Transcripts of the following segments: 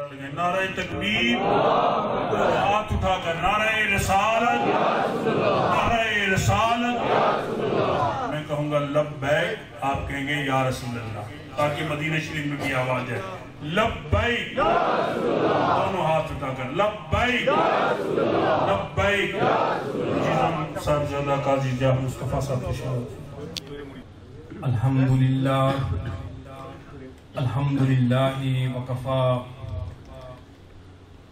नारे तकबीर, हाथ उठाकर नारे रिसालत, नारे रिसालत। मैं कहूँगा लब्बैक, आप कहेंगे या रसूल अल्लाह, ताकि मदीना शरीफ में भी आवाज है लब्बैक। दोनों हाथ उठाकर लब्बैक लब्बैक। साहिबजादा काजी जावेद मुस्तफा साहब तशरीफ। अल्हम्दुलिल्लाह अल्हम्दुलिल्लाहि वकफा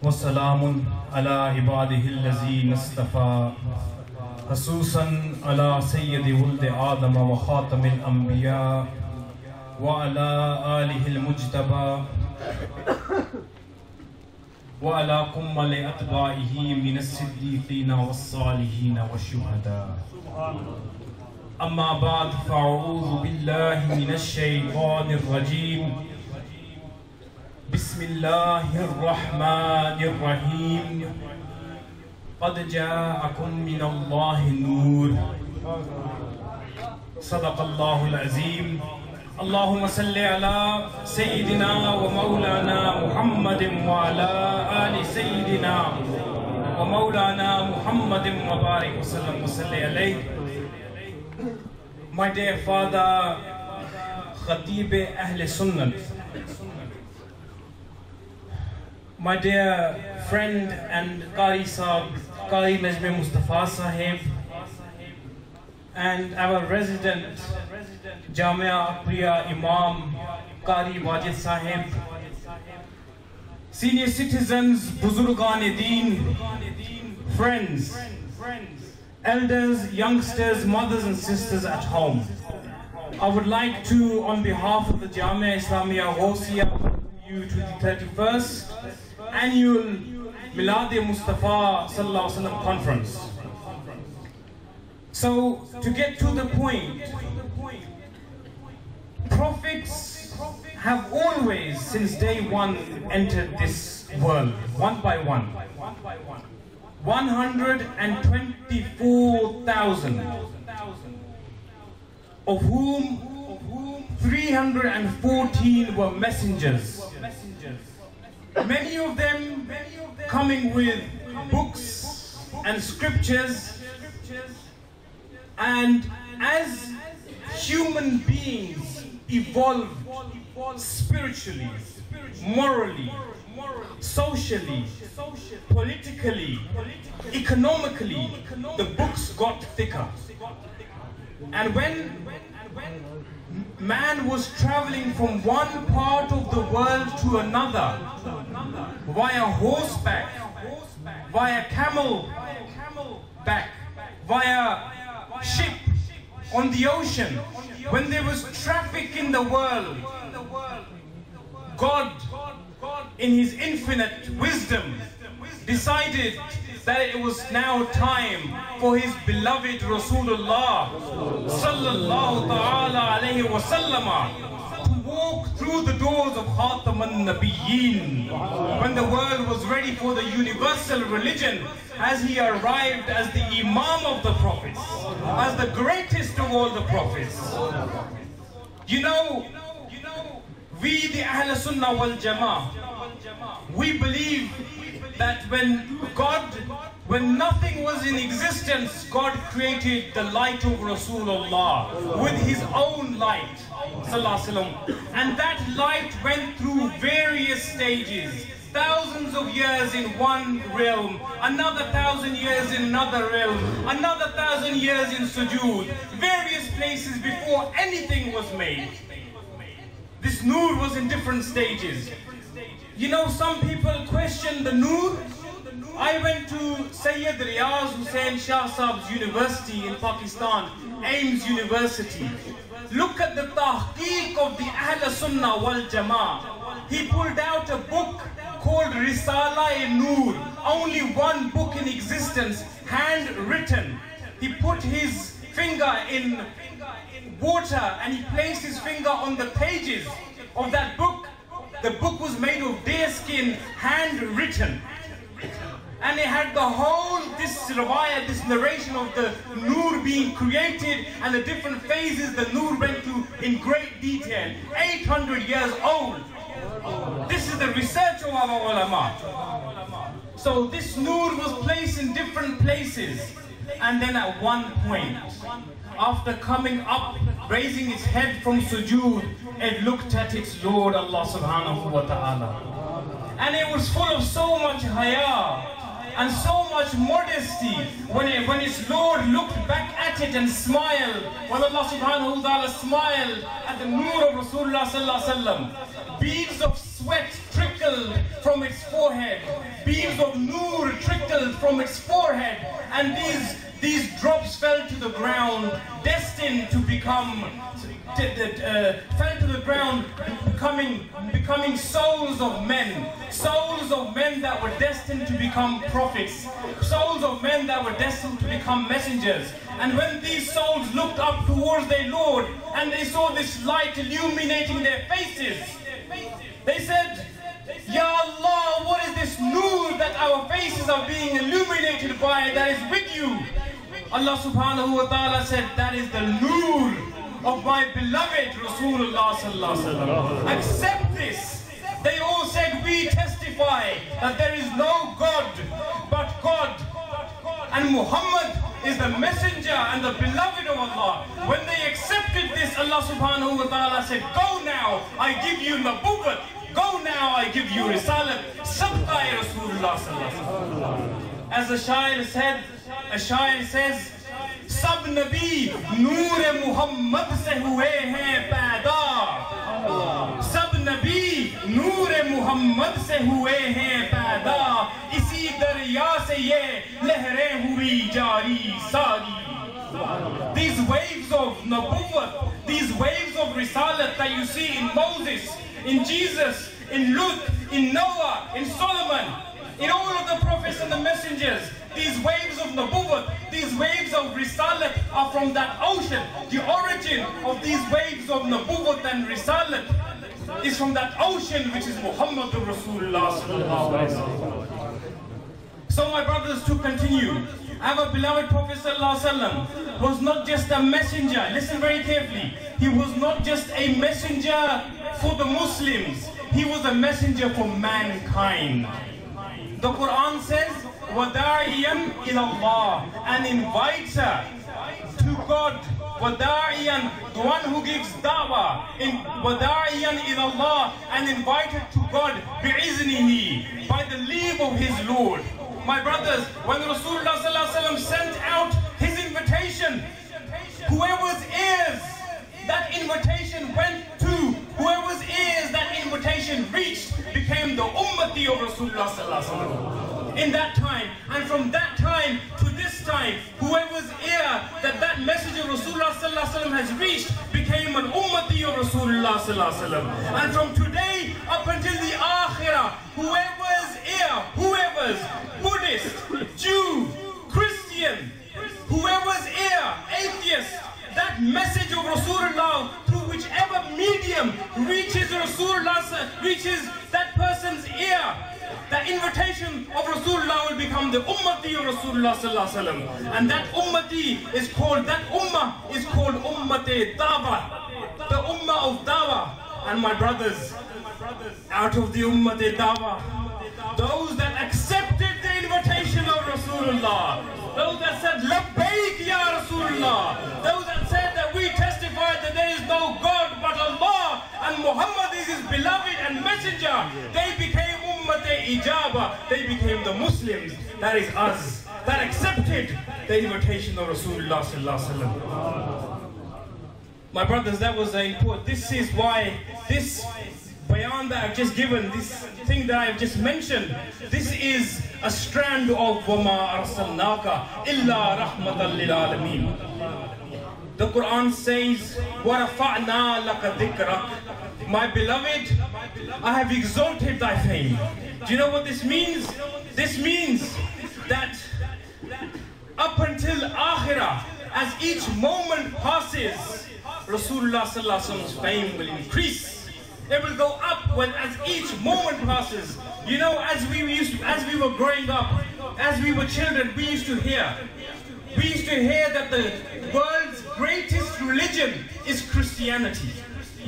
वस्सलामुन अला इबादिहिल्लज़ीना इस्तफ़ा खसूसन अला सय्यदि वुल्द आदम व खातमिल अंबिया व अला आलिहिल मुज्तबा व अला कुम्मल अतबाइही मिनस सिद्दीक़ीना वस्सालिहीना वशुहदा। अम्मा बाद फ़अऊज़ु बिल्लाहि मिनश शैतानिर रजीम। बिस्मिल्लाहिर रहमानिर रहीम। क़द जाअकुम मिनल्लाहि नूर। सदक़ल्लाहुल अज़ीम। अल्लाहुम्मा सल्लि अला सय्यिदिना व मौलाना मुहम्मदिन व अला आलि सय्यिदिना व मौलाना मुहम्मदिन व बारिक व सल्लम व सल्लि अलैहि। My dear father, Khatib Ahl Sunnah, my dear friend and Qari Sahib, Qari Najmi Mustafa Sahib, and our resident Jamia Priya Imam Qari Wajid Sahib, senior citizens, Buzurgan-e-Deen, friends, elders, youngsters, mothers and sisters at home. I would like to, on behalf of the Jamia Islamia Ghawsiya, welcome you to the 31st annual Milad-un-Nabi Sallallahu Alaihi Wasallam conference. So, to get to the point, prophets have always, since day one, entered this world, one by one. 124,000, of whom 314 were messengers. Many of them coming with books and scriptures, and as human beings evolved spiritually, morally, socially, politically, economically, the books got thicker. And when man was traveling from one part of the world to another, via horseback, via camel back, via ship, on the ocean, when there was traffic in the world, God, in His infinite wisdom, decided that it was now time for His beloved Rasulullah sallallahu ta'ala alayhi wa sallama to walk through the doors of Khatam-an-Nabiyyin, when the world was ready for the universal religion, as He arrived as the Imam of the prophets, as the greatest of all the prophets. You know, we the Ahl Sunnah wal Jama'ah, we believe that when nothing was in existence, God created the light of Rasulullah with His own light, and that light went through various stages. Thousands of years in one realm, another 1,000 years in another realm, another 1,000 years in sujood, various places before anything was made. This Noor was in different stages. You know, some people question the Noor. I went to Sayyid Riyaz Hussain Shah Saab's University in Pakistan, Ames University. Look at the tahqiq of the Ahl Sunnah wal Jama'ah. He pulled out a book called Risala-e-Noor, only one book in existence, handwritten. He put his finger in water and he placed his finger on the pages of that book. The book was made of deerskin, handwritten. And it had the whole, this riwayah, this narration of the Noor being created and the different phases the Noor went through in great detail. 800 years old. This is the research of our ulama. So this nur was placed in different places. And then at one point, after coming up, raising its head from sujood, it looked at its Lord Allah subhanahu wa ta'ala. And it was full of so much haya and so much modesty when its Lord looked back at it and smiled. When Allah subhanahu wa ta'ala smiled at the nur of Rasulullah sallallahu alaihi wasallam, beads of sweat trickled from its forehead, beads of nur trickled from its forehead, and these drops fell to the ground, destined to become fell to the ground, becoming souls of men that were destined to become prophets, souls of men that were destined to become messengers. And when these souls looked up towards their Lord and they saw this light illuminating their faces, they said, Ya Allah, what is this nur that our faces are being illuminated by that is with you? Allah subhanahu wa ta'ala said, that is the nur of my beloved Rasulullah sallallahu alaihi wasallam. Accept this. They all said, we testify that there is no God but God. And Muhammad is the messenger and the beloved of Allah. When they accepted this, Allah subhanahu wa ta'ala said, go now, I give you nabuwwat. Go now, I give you risalat. Sabqa Rasulullah sallallahu alaihi wasallam. As a shair says, Sab Nabi Noor Muhammad se hue hain paida. Sab Nabi Noor Muhammad se hue hain paida. Isi darya se ye lehre hui jari sari. These waves of Nabuwwat, these waves of Risalat that you see in Moses, in Jesus, in Lut, in Noah, in Solomon, in all of the prophets and the messengers, these waves of Nabuwwat, these waves of Risalat are from that ocean. The origin of these waves of Nabuwwat and Risalat is from that ocean which is Muhammad Rasulullah sallallahu alaihi wasallam. So my brothers, to continue, our beloved Prophet sallallahu alaihi wasallam was not just a messenger. Listen very carefully. He was not just a messenger for the Muslims. He was a messenger for mankind. The Quran says, وَدَاعِيًا إِلَى اللَّهِ, and invites her to God. وَدَاعِيًا, the one who gives da'wah. وَدَاعِيًا إِلَى اللَّهِ, and invited to God بِإِذْنِهِ, by the leave of his Lord. My brothers, when Rasulullah sallallahu alaihi wasallam sent out his invitation, whoever's ears that invitation went to, whoever's ears that invitation reached, became the ummati of Rasulullah sallallahu alaihi wasallam. In that time, and from that time to this time, whoever's ear that message of Rasulullah sallallahu alaihi wasallam has reached became an ummati of Rasulullah sallallahu alaihi wasallam. And from today up until the akhirah, whoever's Buddhist, Jew, Christian, whoever's ear, atheist, that message of Rasulullah through whichever medium reaches Rasulullah, reaches that person's ear, the invitation of Rasulullah will become the ummati of Rasulullah sallallahu alaihi wasallam. And that ummati is called, that ummah is called ummati da'wah, the ummah of da'wah. And my brothers, out of the ummati da'wah, those that accepted the invitation of Rasulullah, those that said labbaik ya Rasulullah, those that said that we testify that there is no God but Allah and Muhammad is his beloved and messenger, they became ummati ijaba, they became the Muslims, that is us, that accepted the invitation of Rasulullah sallallahu alaihi wasallam. My brothers, that was important. This is why this bayan that I've just given, this thing that I've just mentioned, this is a strand of وَمَا أَرْسَلْنَاكَ إِلَّا رَحْمَةً لِلْعَالَمِينَ. The Quran says, وَرَفَعْنَا لَكَ ذِكْرَكَ, my beloved, I have exalted thy fame. Do you know what this means? This means that up until Akhirah, as each moment passes, Rasulullah sallallahu alaihi wasallam's fame will increase. It will go up as each moment passes. You know, as we were growing up, as we were children, we used to hear that the world's greatest religion is Christianity.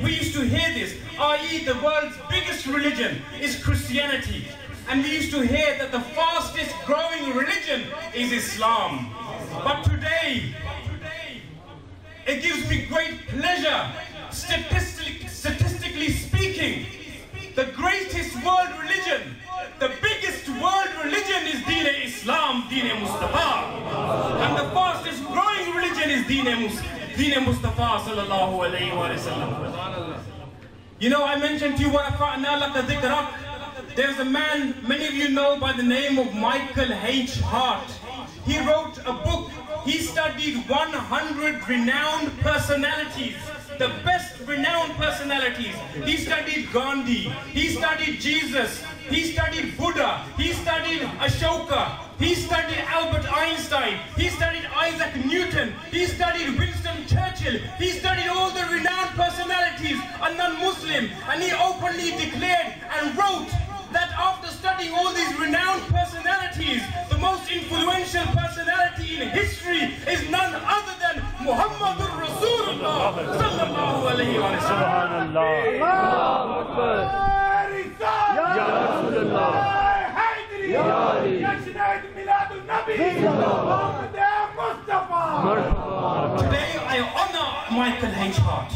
we used to hear this, i.e. the world's biggest religion is Christianity. And we used to hear that the fastest growing religion is Islam. But today, it gives me great pleasure, statistically speaking, the greatest world religion, the biggest world religion is Deen Islam, Deen Mustafa. And the fastest growing religion is Deen Mustafa sallallahu alayhi wa sallam. You know, I mentioned to you what there's a man many of you know by the name of Michael H. Hart. He wrote a book. He studied 100 renowned personalities, the best renowned personalities. He studied Gandhi, he studied Jesus, he studied Buddha, he studied Ashoka, he studied Albert Einstein, he studied Isaac Newton, he studied Winston Churchill, he studied all the renowned personalities, a non-Muslim, and he openly declared and wrote that after studying all these renowned personalities, the most influential personality in history is none other than Muhammad Rasulullah sallallahu alayhi wa sallam. Today I honor Michael H. Hart.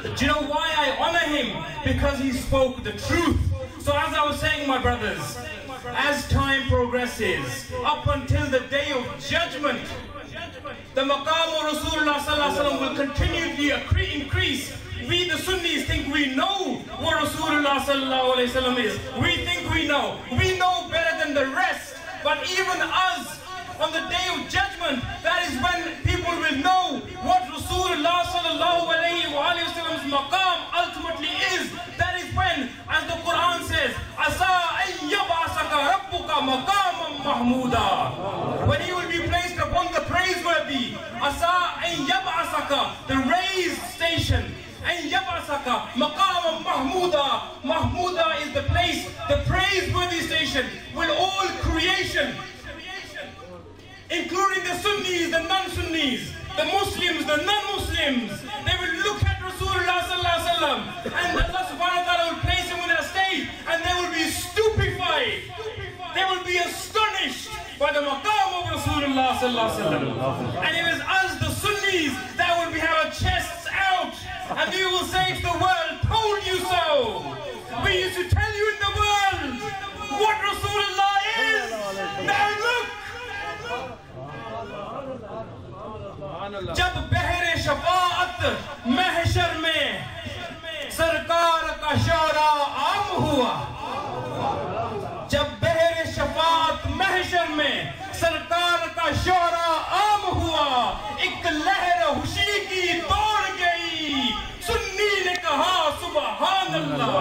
Do you know why I honor him? Because he spoke the truth. So as I was saying, my brothers, as time progresses, up until the day of judgment, the maqam of Rasulullah sallallahu alaihi wasallam will continually increase. We the Sunnis think we know what Rasulullah sallallahu alaihi wasallam is. We think we know better than the rest. But even us, on the day of judgment, that is when people will know what Rasulullah sallallahu alaihi wasallam's maqam ultimately is. That is when, as the Quran says, Asa an yab'asaka rabbuka maqaman mahmuda. When he will be placed upon the praiseworthy, Asa an yab'asaka, the raised station, an yab'asaka maqaman mahmuda. Mahmuda is the place, the praiseworthy station, when all creation, including the Sunnis, the non-Sunnis, the Muslims, the non-Muslims, they will look at Rasulullah sallallahu alaihi wasallam, and Allah subhanahu wa ta'ala will place him on a stage, and they will be stupefied. They will be astonished by the maqam of Rasulullah sallallahu alaihi wasallam. And it is us, the Sunnis, that will have our chests out, and we will say to the world, told you so. We used to tell you in the world what Rasulullah is. Now look. जब बहरे शफाअत महशर में सरकार का शौरा आम हुआ, जब बहरे शफाअत महशर में सरकार का शौरा आम हुआ, एक लहर खुशी की दौड़ गई, सुन्नी ने कहा सुबहान अल्लाह।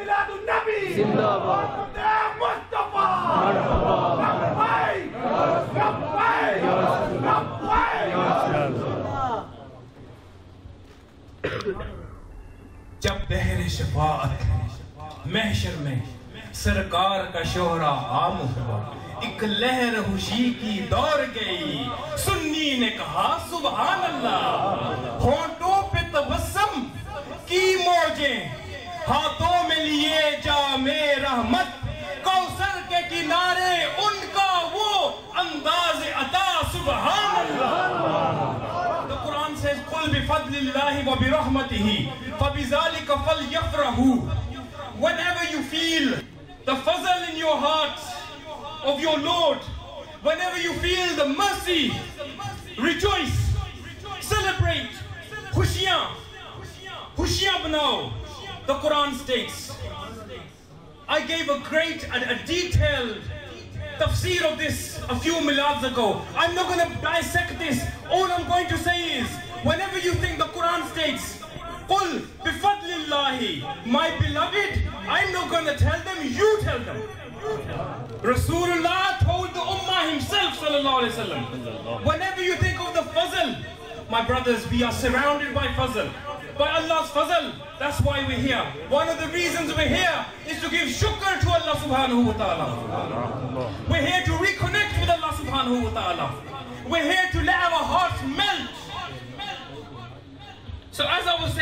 Milad-un-Nabi Zindabad Mustafa जब बहरे शफाअत महशर में सरकार का शोहरा आम हुआ, एक लहर खुशी की दौड़ गई, सुन्नी ने कहा सुभान अल्लाह। होंठों पे तबस्सुम की मौजें, हाथों में लिए जामे रहमत, कौसर के किनारे उनका वो अंदाज अता सुभान अल्लाह। The Quran says, "Qul bi fadlillahi wa bi rahmatihi, fa bi zalika falyafrahu." Whenever you feel the fazl in your heart of your Lord, whenever you feel the mercy, rejoice, celebrate, khushiyan banao. The Quran states, I gave a detailed tafsir of this a few milads ago. I'm not going to dissect this. All I'm going to say is, whenever you think the Quran states, Qul bifadlillahi, my beloved, I'm not going to tell them, you tell them. Rasulullah told the ummah himself, sallallahu alaihi wasallam. Whenever you think of the fazl, my brothers, we are surrounded by fazl. By Allah's fazl, that's why we're here. One of the reasons we're here is to give shukr to Allah subhanahu wa ta'ala. We're here to reconnect with Allah subhanahu wa ta'ala. subhanahu wa ta'ala. We're here to let our hearts melt. So as I was saying,